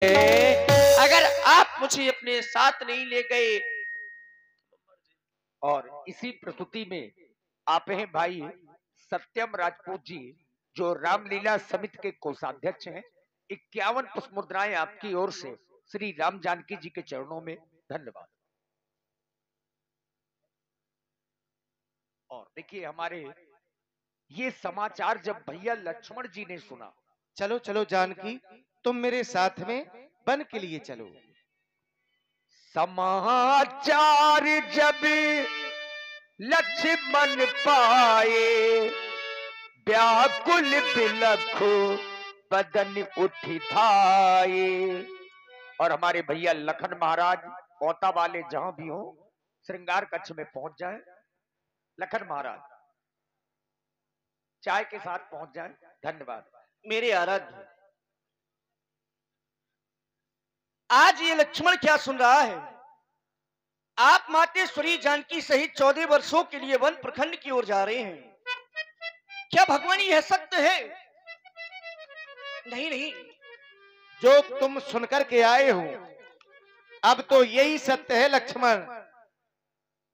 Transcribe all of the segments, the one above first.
अगर आप मुझे अपने साथ नहीं ले गए। और इसी प्रस्तुति में आप हैं भाई सत्यम राजपूत जी, जो रामलीला समिति के कोषाध्यक्ष हैं। 51 पुष्प मुद्राएं आपकी ओर से श्री राम जानकी जी के चरणों में। धन्यवाद। और देखिए, हमारे ये समाचार जब भैया लक्ष्मण जी ने सुना, चलो चलो जानकी, तुम मेरे साथ में वन के लिए चलो। समाचार जब लक्ष्मण पाए, व्याकुल बिलखो बदन उठी धाये। और हमारे भैया लखन महाराज औता वाले जहां भी हो, श्रृंगार कक्ष में पहुंच जाए। लखन महाराज चाय के साथ पहुंच जाए। धन्यवाद। मेरे आराध्य, आज ये लक्ष्मण क्या सुन रहा है? आप मातेश्वरी जानकी सहित 14 वर्षों के लिए वन प्रखंड की ओर जा रहे हैं। क्या भगवान यह सत्य है? नहीं नहीं, जो तुम सुनकर के आए हो अब तो यही सत्य है लक्ष्मण।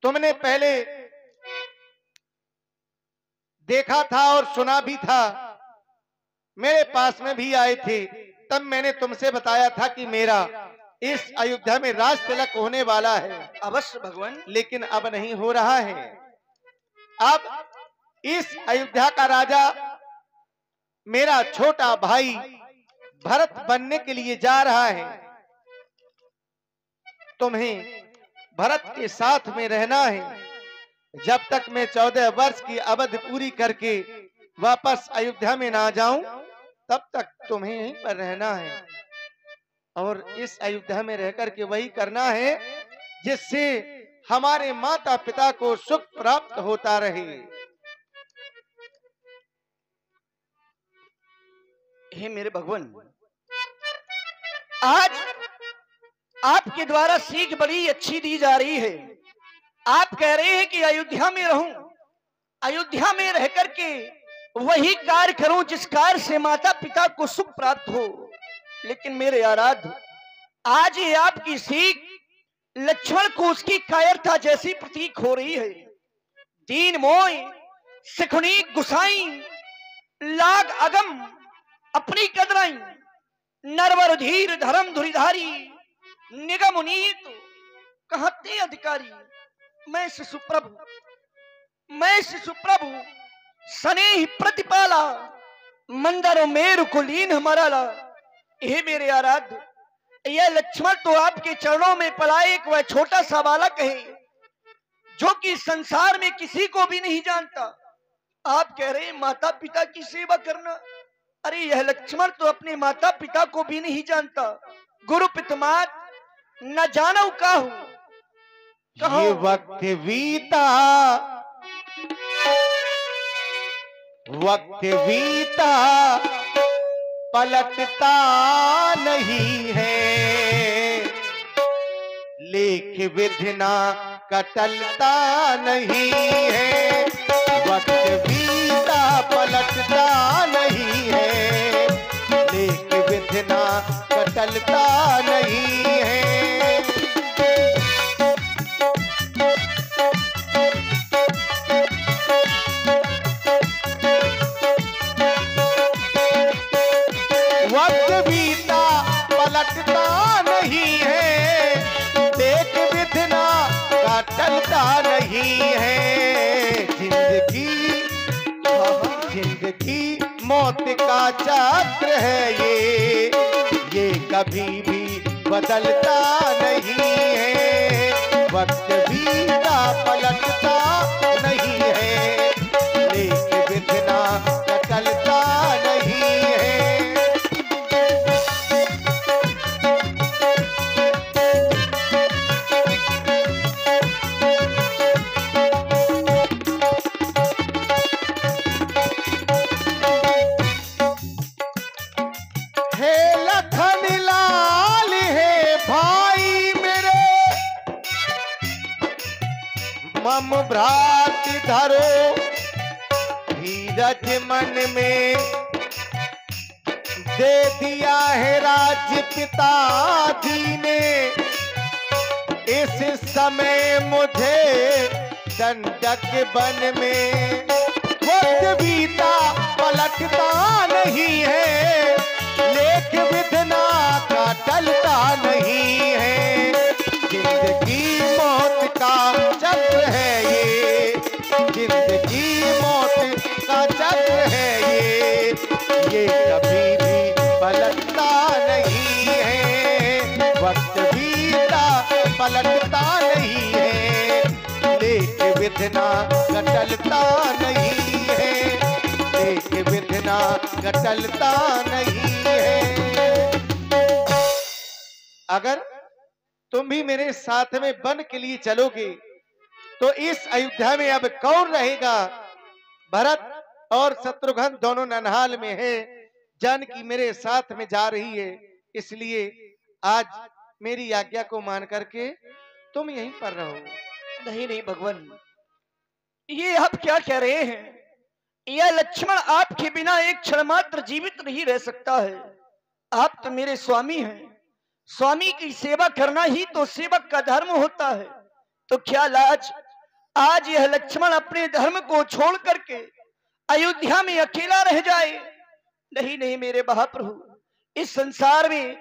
तुमने पहले देखा था और सुना भी था, मेरे पास में भी आए थे। तब मैंने तुमसे बताया था कि मेरा इस अयोध्या में राज तिलक होने वाला है। अवश्य भगवान, लेकिन अब नहीं हो रहा है। अब इस अयोध्या का राजा मेरा छोटा भाई भरत बनने के लिए जा रहा है। तुम्हें भरत के साथ में रहना है। जब तक मैं 14 वर्ष की अवधि पूरी करके वापस अयोध्या में ना जाऊं, तब तक तुम्हें यहीं पर रहना है। और इस अयोध्या में रहकर के वही करना है जिससे हमारे माता पिता को सुख प्राप्त होता रहे। हे मेरे भगवान, आज आपके द्वारा सीख बड़ी अच्छी दी जा रही है। आप कह रहे हैं कि अयोध्या में रहूं, अयोध्या में रह करके वही कार्य करूं जिस कार्य से माता पिता को सुख प्राप्त हो। लेकिन मेरे आराध्य, आज ये आपकी सीख लक्ष्मण को उसकी कायरता जैसी प्रतीक हो रही है। दीन मोय सिखुनी गुसाई, लाग अगम अपनी कदराई, नरवर धीर धर्म धुरीधारी, निगम नीत कहते अधिकारी। मैं शिशु प्रभु सनेह प्रतिपाला, मंदरो मेरु कुलीन हमारा। हे मेरे आराध्य, यह लक्ष्मण तो आपके चरणों में पला एक वह छोटा सा बालक है जो कि संसार में किसी को भी नहीं जानता। आप कह रहे हैं माता पिता की सेवा करना। अरे यह लक्ष्मण तो अपने माता पिता को भी नहीं जानता। गुरु पितमात न जानो काहू। ये वक्त बीता, वक्त बीता पलटता नहीं है, लेख विधना कटलता नहीं है। वक्त बीता पलटता नहीं है, लेख विधना कटलता नहीं है। वक्त बीता पलटता नहीं है, देख विधना का टलता नहीं है। जिंदगी मौत का चक्र है, ये कभी भी बदलता नहीं है। वक्त बीता पलटता नहीं है, लेकिन विधना का टलता नहीं है। मम भ्राति धरो धीरज मन में, दे दिया है राज पिताजी ने, इस समय मुझे दंडक वन में। वक्त बीता पलटता नहीं है, लेख विधना का टलता नहीं है। जिंदगी मौत का चक्र है ये, जिंदगी मौत का चक्र है ये कभी भी पलटता नहीं है। वक्त बीता पलटता नहीं है, लेख विधना गटलता नहीं है, लेख विधना गटलता नहीं है। अगर तुम भी मेरे साथ में वन के लिए चलोगे तो इस अयोध्या में अब कौन रहेगा? भरत और शत्रुघ्न दोनों ननिहाल में है, जानकी मेरे साथ में जा रही है, इसलिए आज मेरी आज्ञा को मान करके तुम यहीं पर रहो। नहीं नहीं भगवान, ये आप क्या कह रहे हैं? यह लक्ष्मण आपके बिना एक क्षण मात्र जीवित नहीं रह सकता है। आप तो मेरे स्वामी हैं, स्वामी की सेवा करना ही तो सेवक का धर्म होता है। तो क्या लाज आज यह लक्ष्मण अपने धर्म को छोड़ करके अयोध्या में अकेला रह जाए? नहीं नहीं मेरे महाप्रभु, इस संसार में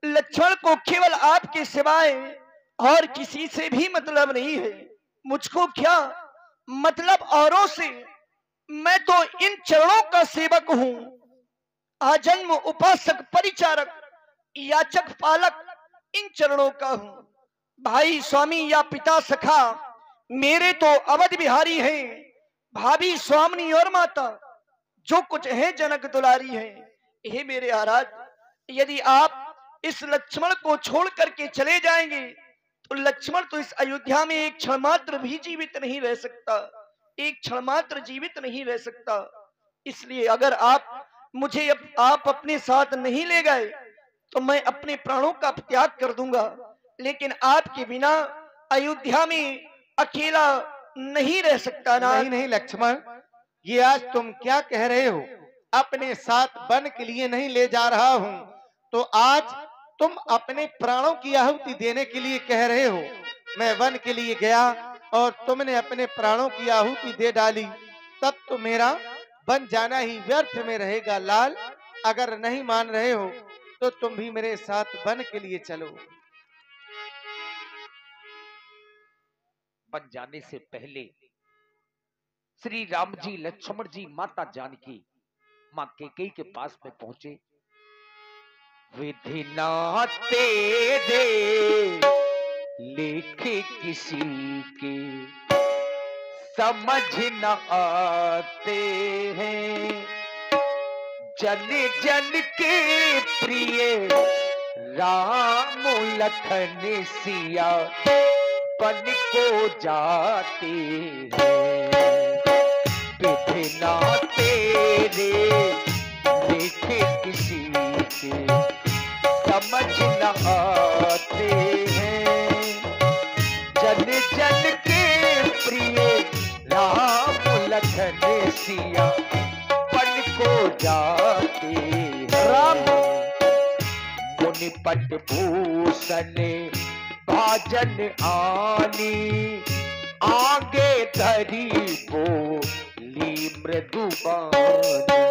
लक्ष्मण को केवल आपके सिवाय और किसी से भी मतलब नहीं है। मुझको क्या मतलब औरों से? मैं तो इन चरणों का सेवक हूं, आजन्म उपासक परिचारक याचक पालक इन चरणों का हूं। भाई स्वामी या पिता सखा मेरे तो अवध बिहारी हैं, भाभी स्वामिनी और माता जो कुछ है जनक दुलारी है। हे मेरे आराध, यदि आप इस लक्ष्मण को छोड़ करके चले जाएंगे तो लक्ष्मण तो इस अयोध्या में एक क्षण मात्र भी जीवित नहीं रह सकता, एक क्षण मात्र जीवित नहीं रह सकता। इसलिए अगर आप मुझे आप अपने साथ नहीं ले गए तो मैं अपने प्राणों का त्याग कर दूंगा, लेकिन आपके बिना अयोध्या में अकेला नहीं रह सकता ना। नहीं नहीं लक्ष्मण, ये आज तुम क्या कह रहे हो? अपने साथ वन के लिए नहीं ले जा रहा हूं, तो आज तुम अपने प्राणों की आहुति देने के लिए कह रहे हो। मैं वन के लिए गया और तुमने अपने प्राणों की आहुति दे डाली, तब तो मेरा वन जाना ही व्यर्थ में रहेगा। लाल, अगर नहीं मान रहे हो तो तुम भी मेरे साथ वन के लिए चलो। वन जाने से पहले श्री राम जी, लक्ष्मण जी, माता जानकी मां कैकेयी के पास में पहुंचे। विधि ना तेरे लेखे किसी के समझ न आते हैं, जन जन के प्रिय राम लखन सिया बन को जाते हैं। विधि ना तेरे देखे किसी के समझ न आते हैं, जन जन के प्रिय राम लखन सिया बन को जाते हैं। राम मुनि पट भूषण भाजन आनी, आगे धरी बोली मृदुबानी।